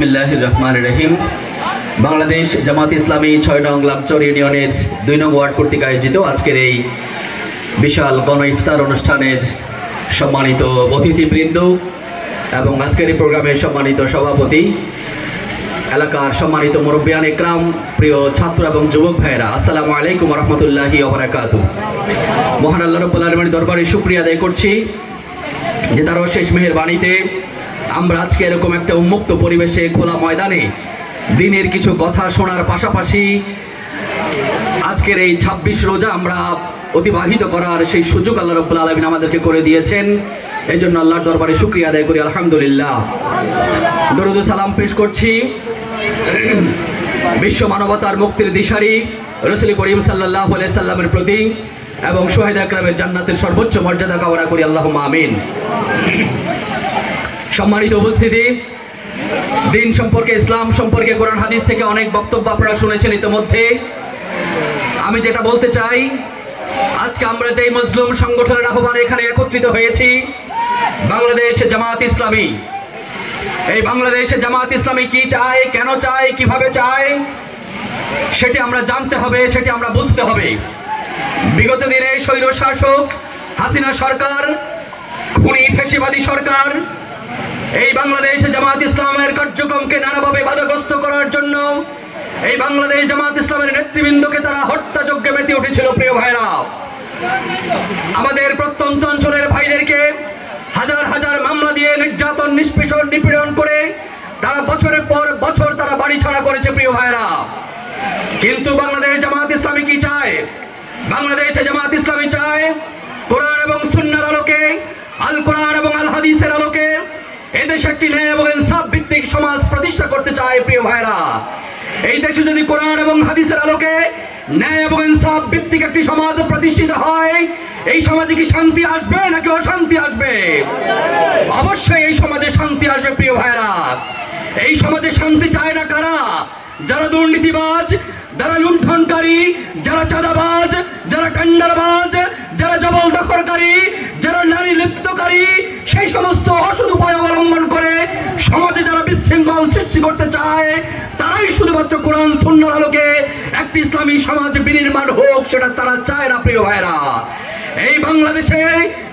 বিসমিল্লাহির রহমানির রহিম। বাংলাদেশ জামাত ইসলামী ৬ নং লামচর ইউনিয়নের ২ নং ওয়ার্ড কর্তৃক আয়োজিত আজকের এই বিশাল গণ ইফতার অনুষ্ঠানের সম্মানিত অতিথিবৃন্দ এবং আজকের এই প্রোগ্রামের সম্মানিত সভাপতি, এলাকার সম্মানিত মুরব্বিয়ান ইকরাম, প্রিয় ছাত্র এবং যুবক ভাইয়েরা, আসসালামু আলাইকুম ওয়া রাহমাতুল্লাহি ওয়া বারাকাতুহু। মহান আল্লাহ রাব্বুল আলামিনের দরবারে শুকরিয়া আদায় করছি যে তার অশেষ মেহেরবানিতে আমরা আজকে এরকম একটা উন্মুক্ত পরিবেশে খোলা ময়দানে দিনের কিছু কথা শোনার পাশাপাশি আজকের এই ২৬ রোজা আমরা অতিবাহিত করার সেই সুযোগ আল্লাহ রাব্বুল আলামিন আমাদেরকে করে দিয়েছেন। এই জন্য আল্লাহর দরবারে শুকরিয়া আদায় করি, আলহামদুলিল্লাহ। দরুদ ও সালাম পেশ করছি বিশ্ব মানবতার মুক্তির দিশারি রাসূল করিম সাল্লাল্লাহু আলাইহি সাল্লামের প্রতি এবং শহীদ আকরামের জান্নাতের সর্বোচ্চ মর্যাদা কামনা করি, আল্লাহুম্মা আমিন। সম্মানিত উপস্থিতি, দিন সম্পর্কে, ইসলাম সম্পর্কে কোরআন হাদিস থেকে অনেক বক্তব্য আপনারা শুনেছেন ইতিমধ্যে। আমি যেটা বলতে চাই, আজকে আমরা যেই মজলুম সংগঠনের আহ্বানে এখানে একত্রিত হয়েছি, বাংলাদেশ জামাত ইসলামী, এই বাংলাদেশে জামাত ইসলামী কি চায়, কেন চায়, কিভাবে চায়, সেটি আমরা জানতে হবে, সেটি আমরা বুঝতে হবে। বিগত দিনে স্বৈর শাসক হাসিনা সরকার, খুনি ফ্যাসিবাদী সরকার এই বাংলাদেশে জামাত ইসলামের কার্যক্রমকে নানাভাবে বাধাগ্রস্ত করার জন্য এই বাংলাদেশ জামাত ইসলামের নেতৃবৃন্দকে তারা হত্যাযজ্ঞে মেতে উঠেছিল। প্রিয় ভাইরা, আমাদের প্রত্যন্ত অঞ্চলের ভাইদেরকে হাজার হাজার মামলা দিয়ে নির্যাতন, নিপীড়ন করে তারা বছরের পর বছর তারা বাড়ি ছাড়া করেছে। প্রিয় ভাইরা, কিন্তু বাংলাদেশ জামাত ইসলামী কি চায়? বাংলাদেশে জামাত ইসলামী চায় কোরআন এবং সুন্নাহর আলোকে, আল কোরআন এবং আল হাদিসের আলোকে এদেশে একটি ন্যায় এবং ইনসাফ ভিত্তিক সমাজ প্রতিষ্ঠা করতে চায়। প্রিয় ভাইরা, এই দেশে যদি কোরআন এবং হাদিসের আলোকে ন্যায় এবং ইনসাফ ভিত্তিক একটি সমাজ প্রতিষ্ঠিত হয়, এই সমাজে কি শান্তি আসবে নাকি অশান্তি আসবে? অবশ্যই এই সমাজে শান্তি আসবে। প্রিয় ভাইরা, এই সমাজে শান্তি চায় না কারা? যারা দুর্নীতিবাজ, যারা লুণ্ঠনকারী, যারা চাঁদাবাজ, যারা টেন্ডারবাজ, যারা জবরদখলকারী, যারা নারী লিপ্তকারী, সেই সমস্ত অসৎ উপায় অবলম্বন করে সমাজে যারা বিশৃঙ্খল সৃষ্টি করতে চায়, তারাই শুধুমাত্র কোরআন সুন্নাহর আলোকে একটি ইসলামী সমাজ বিনির্মাণ হোক, সেটা তারা চায় না। প্রিয় ভাইরা, এই বাংলাদেশে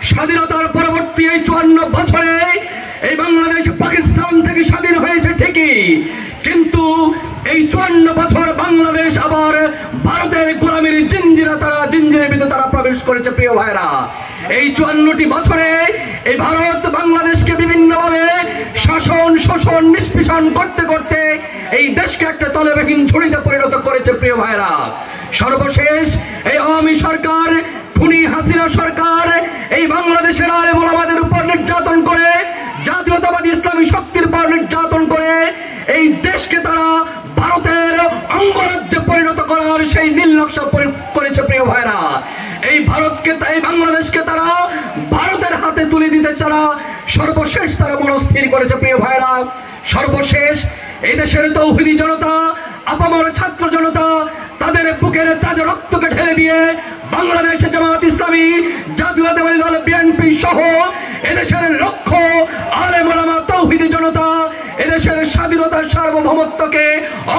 স্বাধীনতার পরবর্তী এই ৫৪ বছরে এই বাংলাদেশ পাকিস্তান থেকে স্বাধীন হয়েছে ঠিকই, কিন্তু এই ৫৪ বছর বাংলাদেশ আবার ভারতের গোলামীর জিঞ্জিরের ভিতরে তারা প্রবেশ করেছে। প্রিয় ভাইরা, এই ৫৪টি বছরে এই ভারত বাংলাদেশকে বিভিন্নভাবে শাসন, শোষণ, নিষ্পেষণ করতে করতে এই দেশকে একটা তলেবিহীন ঝুড়িতে পরিণত করেছে। প্রিয় ভাইরা, সর্বশেষ এই আওয়ামী সরকার, খুনি হাসিনা সরকার এই বাংলাদেশের আলেম ওলামাদের উপর নির্যাতন করে, জাতীয়তাবাদী ইসলামী শক্তির উপর নির্যাতন করে এই দেশকে তারা ভারতের অঙ্গরাজ্যে পরিণত করার সেই নীল নকশা করেছে। প্রিয় ভাইরা, এই ভারতকে, এই বাংলাদেশকে তারা ভারতের হাতে তুলে দিতে তারা সর্বশেষ তারা মনস্থির করেছে। প্রিয় ভাইরা, সর্বশেষ এই দেশের তৌহিদি জনতা, আপামর ছাত্র জনতা তাদের বুকের তাজা রক্তকে ঢেলে দিয়ে বাংলাদেশে জামাত ইসলামী, জাতীয়তাবাদী দল বিএনপি সহ এদেশের লক্ষ আলেম ওলামা, তৌহিদি জনতা এদেশের স্বাধীনতার সার্বভৌমত্বকে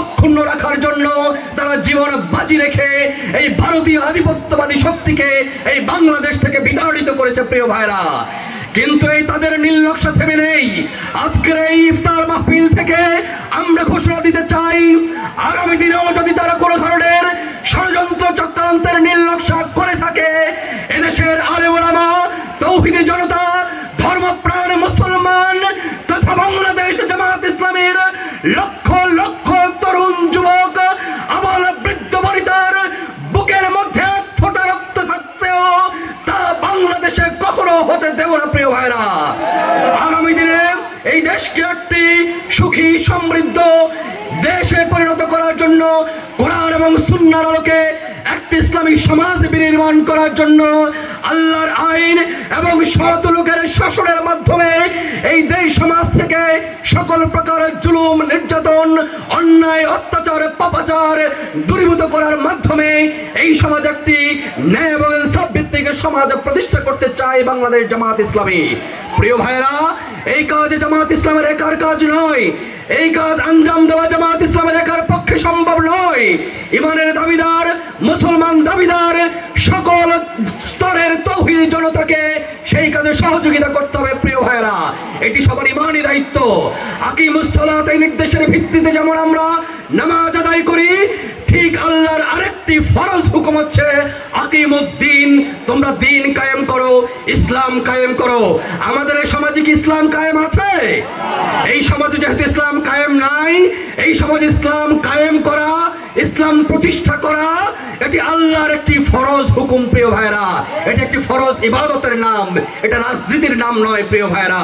অক্ষুণ্ণ রাখার জন্য তারা জীবন বাজি রেখে এই ভারতীয় আধিপত্যবাদী শক্তিকে এই বাংলাদেশ থেকে বিতাড়িত করেছে। প্রিয় ভাইরা, কিন্তু এই তাদের নীল নকশা থেমে নেই। আজকের এই ইফতার মাহফিল থেকে আমরা ঘোষণা দিতে চাই, আগামী দিনেও যদি তারা কোনো ধরনের ষড়যন্ত্র, চক্রান্তের নীল নকশা করে থাকে, এদেশের আলেম ওলামা, তৌহিদি জনতা, ধর্মপ্রাণ মুসলমান তথা বাংলাদেশ জামাত ইসলামের লক্ষ লক্ষ তরুণ যুবক, আবাল বৃদ্ধ বনিতার বুকের মধ্যে ফোঁটা রক্ত থাকতেও তা বাংলাদেশে কখনো হতে দেব না। প্রিয় ভাইরা, আগামী দিনে এই দেশকে একটি সুখী সমৃদ্ধ দেশে পরিণত করার জন্য, কোরআন এবং সুন্নাহর আলোকে একটি ইসলামী সমাজ বিনির্মাণ করার জন্য, আল্লাহর আইন এবং সৎ লোকের শাসনের মাধ্যমে এই দেশ সমাজ থেকে সকল প্রকারের জুলুম, নির্যাতন, অন্যায়, অত্যাচার, পাপাচার দূরীভূত করার মাধ্যমে এই সমাজ একটি ন্যায় এবং ইনসাফ ভিত্তিক গণতান্ত্রিক সমাজ প্রতিষ্ঠা করতে চায় বাংলাদেশ জামাত ইসলামী। প্রিয় ভাইরা, এই কাজে জামাত ইসলামের একার কাজ নয়, এই কাজ আঞ্জাম দেওয়া জামাত ইসলামের একার পক্ষে সম্ভব নয়। ইমানের দাবিদার, মুসলমান দাবিদার সকল স্তরের তৌহিদি জনতাকে সেই কাজে সহযোগিতা করতে হবে। প্রিয় ভাইরা, এটি সবার ইমানি দায়িত্ব। আকিমুস সালাত এই নির্দেশের ভিত্তিতে যেমন আমরা নামাজ আদায় করি, ঠিক আল্লাহর আরেকটি ফরজ হুকুম হচ্ছে আকিমুদ্দিন, তোমরা দিন কায়েম করো, ইসলাম কায়েম করো। আমাদের এই সমাজে কি ইসলাম কায়েম আছে? এই সমাজে যেহেতু ইসলাম কায়েম নাই, এই সমাজে ইসলাম কায়েম করা, ইসলাম প্রতিষ্ঠা করা এটি আল্লাহর একটি ফরজ হুকুম। প্রিয় ভাইরা, এটি একটি ফরজ ইবাদতের নাম, এটা রাজনীতির নাম নয়। প্রিয় ভাইরা,